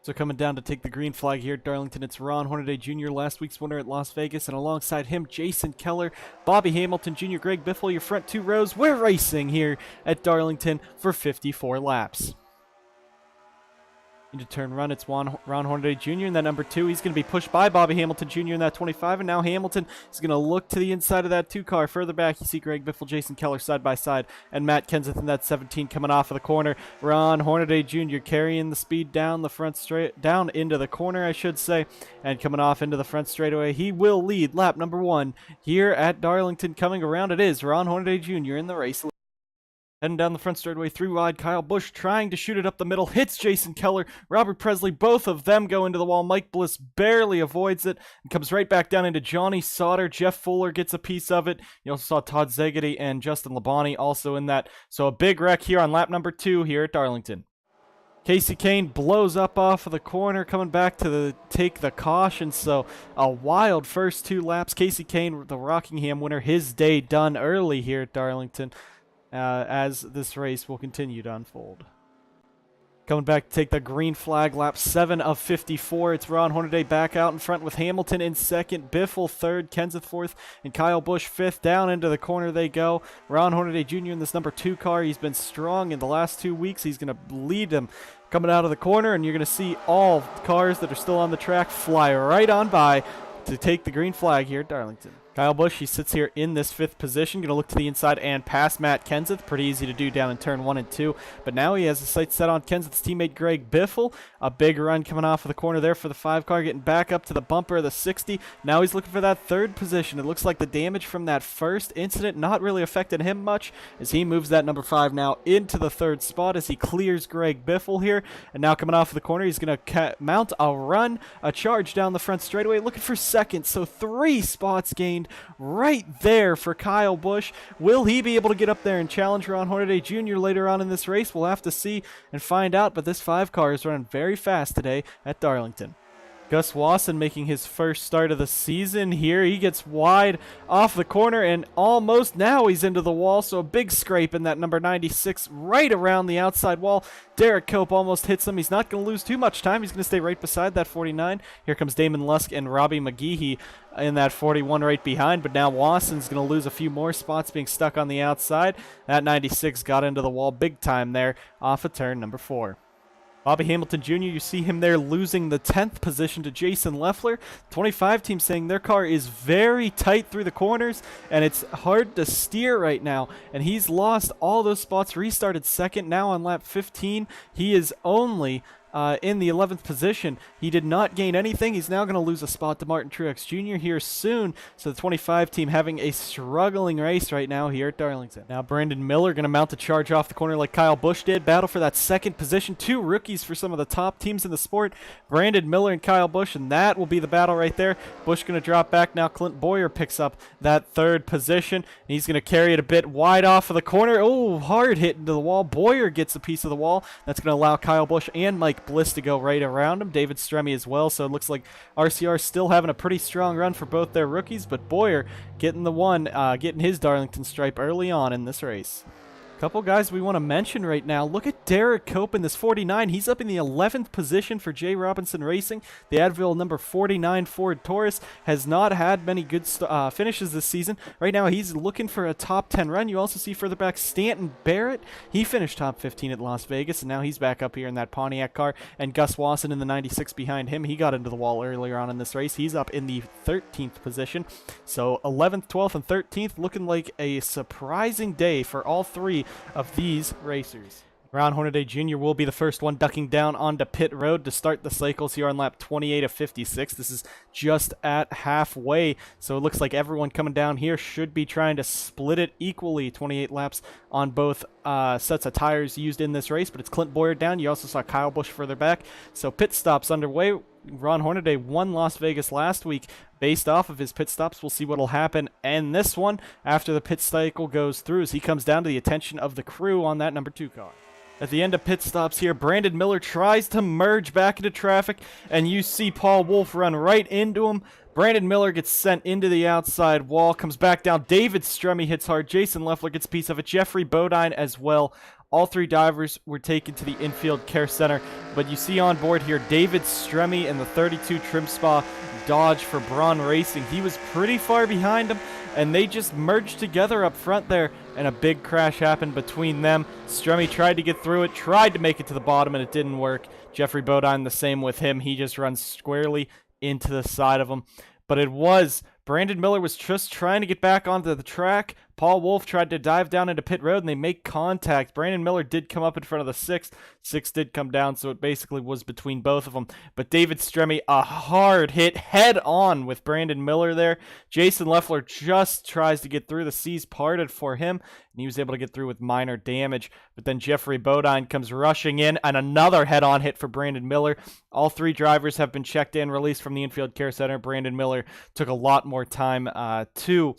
So coming down to take the green flag here at Darlington, it's Ron Hornaday Jr., last week's winner at Las Vegas, and alongside him, Jason Keller, Bobby Hamilton Jr., Greg Biffle, your front two rows. We're racing here at Darlington for 54 laps. Into turn run, it's Ron Hornaday Jr. in that number 2. He's going to be pushed by Bobby Hamilton Jr. in that 25, and now Hamilton is going to look to the inside of that 2 car. Further back, you see Greg Biffle, Jason Keller side by side, and Matt Kenseth in that 17 coming off of the corner. Ron Hornaday Jr. carrying the speed down the front straight, down into the corner, I should say, and coming off into the front straightaway. He will lead lap number 1 here at Darlington. Coming around, it is Ron Hornaday Jr. in the race. Heading down the front straightaway, 3 wide, Kyle Busch trying to shoot it up the middle, hits Jason Keller, Robert Presley, both of them go into the wall. Mike Bliss barely avoids it and comes right back down into Johnny Sauter. Jeff Fuller gets a piece of it. You also saw Todd Szegedy and Justin Labonte also in that. So a big wreck here on lap number 2 here at Darlington. Casey Kane blows up off of the corner, coming back to take the caution. So a wild first 2 laps. Casey Kane, the Rockingham winner, his day done early here at Darlington. As this race will continue to unfold. Coming back to take the green flag, lap 7 of 54. It's Ron Hornaday back out in front with Hamilton in second, Biffle third, Kenseth fourth, and Kyle Busch fifth. Down into the corner they go. Ron Hornaday Jr. in this number 2 car. He's been strong in the last 2 weeks. He's going to lead them coming out of the corner, and you're going to see all cars that are still on the track fly right on by to take the green flag here at Darlington. Kyle Busch, he sits here in this 5th position, going to look to the inside and pass Matt Kenseth. Pretty easy to do down in turn 1 and 2. But now he has the sights set on Kenseth's teammate Greg Biffle. A big run coming off of the corner there for the 5 car, getting back up to the bumper of the 60. Now he's looking for that 3rd position. It looks like the damage from that first incident not really affected him much, as he moves that number 5 now into the 3rd spot as he clears Greg Biffle here. And now coming off of the corner, he's going to mount a run, a charge down the front straightaway, looking for 2nd. So 3 spots gained right there for Kyle Busch. Will he be able to get up there and challenge Ron Hornaday Jr. later on in this race? We'll have to see and find out, but this 5 car is running very fast today at Darlington. Gus Wasson making his first start of the season here. He gets wide off the corner and almost now he's into the wall. So a big scrape in that number 96 right around the outside wall. Derek Cope almost hits him. He's not going to lose too much time. He's going to stay right beside that 49. Here comes Damon Lusk and Robbie McGeehee in that 41 right behind. But now Wasson's going to lose a few more spots being stuck on the outside. That 96 got into the wall big time there off of turn number 4. Bobby Hamilton Jr., you see him there losing the 10th position to Jason Leffler. 25 team saying their car is very tight through the corners, and it's hard to steer right now. And he's lost all those spots, restarted 2nd. Now on lap 15, he is only in the 11th position. He did not gain anything. He's now going to lose a spot to Martin Truex Jr. here soon. So the 25 team having a struggling race right now here at Darlington. Now Brandon Miller going to mount the charge off the corner like Kyle Busch did. Battle for that 2nd position. 2 rookies for some of the top teams in the sport. Brandon Miller and Kyle Busch, and that will be the battle right there. Busch going to drop back. Now Clint Boyer picks up that 3rd position. He's going to carry it a bit wide off of the corner. Oh, hard hit into the wall. Boyer gets a piece of the wall. That's going to allow Kyle Busch and Mike Bliss to go right around him. David Stremme as well. So it looks like RCR still having a pretty strong run for both their rookies, but Boyer getting the one, getting his Darlington stripe early on in this race. Couple guys we want to mention right now. Look at Derek Cope in this 49. He's up in the 11th position for J. Robinson Racing. The Advil number 49 Ford Taurus has not had many good finishes this season. Right now he's looking for a top 10 run. You also see further back Stanton Barrett. He finished top 15 at Las Vegas, and now he's back up here in that Pontiac car. And Gus Wasson in the 96 behind him. He got into the wall earlier on in this race. He's up in the 13th position. So 11th, 12th, and 13th looking like a surprising day for all 3 of these racers. Ron Hornaday Jr. will be the first one ducking down onto pit road to start the cycles here on lap 28 of 56. This is just at halfway, so it looks like everyone coming down here should be trying to split it equally. 28 laps on both sets of tires used in this race, but it's Clint Boyer down. You also saw Kyle Busch further back, so pit stops underway. Ron Hornaday won Las Vegas last week based off of his pit stops. We'll see what will happen in this one after the pit cycle goes through, as he comes down to the attention of the crew on that number 2 car. At the end of pit stops here, Brandon Miller tries to merge back into traffic, and you see Paul Wolfe run right into him. Brandon Miller gets sent into the outside wall, comes back down. David Stremme hits hard. Jason Leffler gets a piece of it. Jeffrey Bodine as well. All three drivers were taken to the infield care center, but you see on board here David Stremme in the 32 Trim Spa Dodge for Braun Racing. He was pretty far behind him, and they just merged together up front there, and a big crash happened between them. Stremme tried to get through it, tried to make it to the bottom, and it didn't work. Jeffrey Bodine the same with him. He just runs squarely into the side of him. But it was Brandon Miller was just trying to get back onto the track. Paul Wolfe tried to dive down into pit road, and they make contact. Brandon Miller did come up in front of the sixth. Sixth did come down, so it basically was between both of them. But David Stremme, a hard hit head on with Brandon Miller there. Jason Leffler just tries to get through. The seas parted for him, and he was able to get through with minor damage. But then Jeffrey Bodine comes rushing in, and another head-on hit for Brandon Miller. All three drivers have been checked and released from the infield care center. Brandon Miller took a lot more time to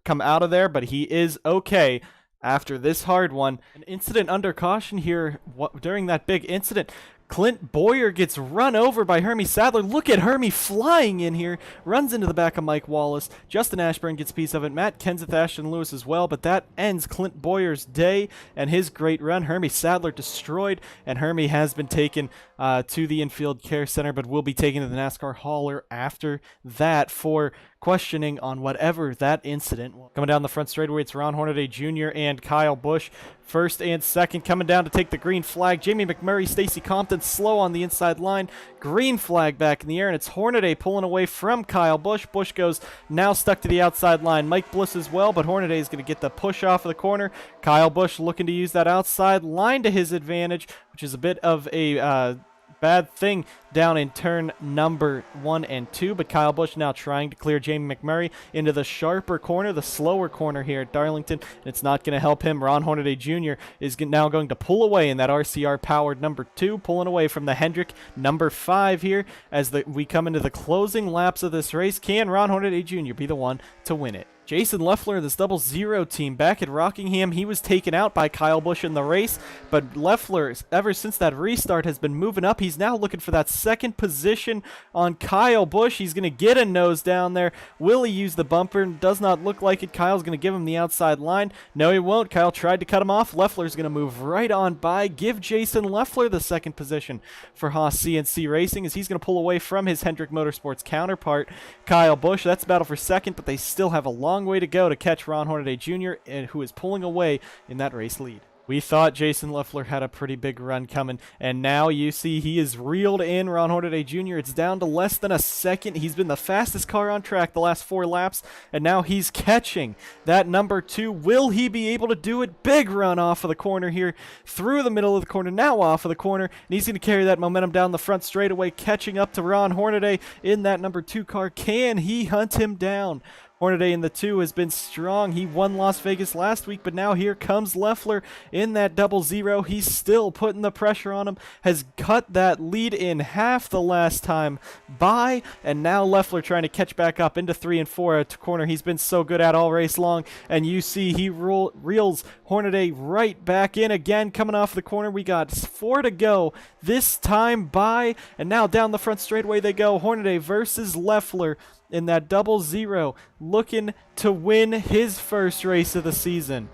come out of there, but he is okay after this hard one. An incident under caution here during that big incident. Clint Boyer gets run over by Hermie Sadler. Look at Hermie flying in here. Runs into the back of Mike Wallace. Justin Ashburn gets a piece of it. Matt Kenseth, Ashton Lewis as well. But that ends Clint Boyer's day and his great run. Hermie Sadler destroyed, and Hermie has been taken to the infield care center, but will be taken to the NASCAR hauler after that for questioning on whatever that incident was. Coming down the front straightaway, it's Ron Hornaday Jr. and Kyle Busch. First and second coming down to take the green flag. Jamie McMurray, Stacy Compton slow on the inside line. Green flag back in the air, and it's Hornaday pulling away from Kyle Busch. Busch goes now stuck to the outside line. Mike Bliss as well, but Hornaday is going to get the push off of the corner. Kyle Busch looking to use that outside line to his advantage, which is a bit of a bad thing down in turn number 1 and 2, but Kyle Busch now trying to clear Jamie McMurray into the sharper corner, the slower corner here at Darlington, and it's not going to help him. Ron Hornaday Jr. is now going to pull away in that RCR-powered number 2, pulling away from the Hendrick number 5 here as we come into the closing laps of this race. Can Ron Hornaday Jr. be the one to win it? Jason Leffler, this 00 team back at Rockingham, he was taken out by Kyle Busch in the race, but Leffler, ever since that restart, has been moving up. He's now looking for that second position on Kyle Busch. He's going to get a nose down there. Will he use the bumper? Does not look like it. Kyle's going to give him the outside line. No, he won't. Kyle tried to cut him off. Leffler's going to move right on by, give Jason Leffler the second position for Haas CNC Racing as he's going to pull away from his Hendrick Motorsports counterpart, Kyle Busch. That's battle for second, but they still have a long way to go to catch Ron Hornaday Jr., who is pulling away in that race lead. We thought Jason Leffler had a pretty big run coming, and now you see he is reeled in Ron Hornaday Jr. It's down to less than a second. He's been the fastest car on track the last 4 laps, and now he's catching that number 2. Will he be able to do it? Big run off of the corner here, through the middle of the corner, now off of the corner, and he's going to carry that momentum down the front straightaway, catching up to Ron Hornaday in that number 2 car. Can he hunt him down? Hornaday in the 2 has been strong. He won Las Vegas last week, but now here comes Leffler in that 00. He's still putting the pressure on him, has cut that lead in half the last time by, and now Leffler trying to catch back up into 3 and 4 at the corner he's been so good at all race long, and you see he reels Hornaday right back in again, coming off the corner. We got 4 to go this time by, and now down the front straightaway they go. Hornaday versus Leffler in that 00, looking to win his first race of the season.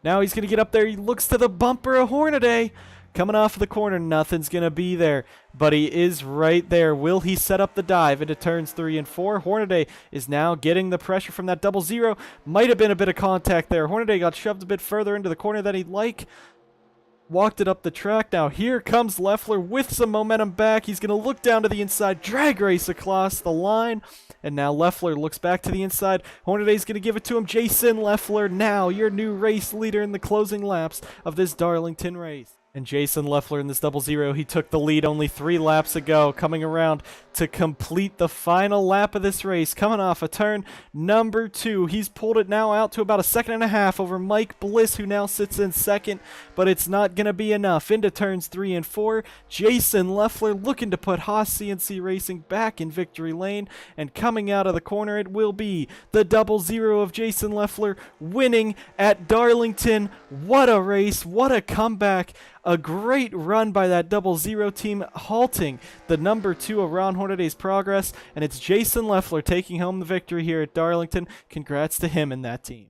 Now he's going to get up there. He looks to the bumper of Hornaday. Coming off of the corner, nothing's going to be there, but he is right there. Will he set up the dive into turns 3 and 4? Hornaday is now getting the pressure from that 00. Might have been a bit of contact there. Hornaday got shoved a bit further into the corner than he'd like. Walked it up the track. Now here comes Leffler with some momentum back. He's going to look down to the inside, drag race across the line. And now Leffler looks back to the inside. Hornaday's going to give it to him. Jason Leffler, now your new race leader in the closing laps of this Darlington race. And Jason Leffler in this 00, he took the lead only 3 laps ago, coming around to complete the final lap of this race. Coming off a turn number 2, he's pulled it now out to about a 1.5 seconds over Mike Bliss, who now sits in second, but it's not going to be enough. Into turns 3 and 4, Jason Leffler looking to put Haas CNC Racing back in victory lane, and coming out of the corner, it will be the 00 of Jason Leffler winning at Darlington. What a race, what a comeback. A great run by that 00 team, halting the number 2 of Ron Hornaday's progress, and it's Jason Leffler taking home the victory here at Darlington. Congrats to him and that team.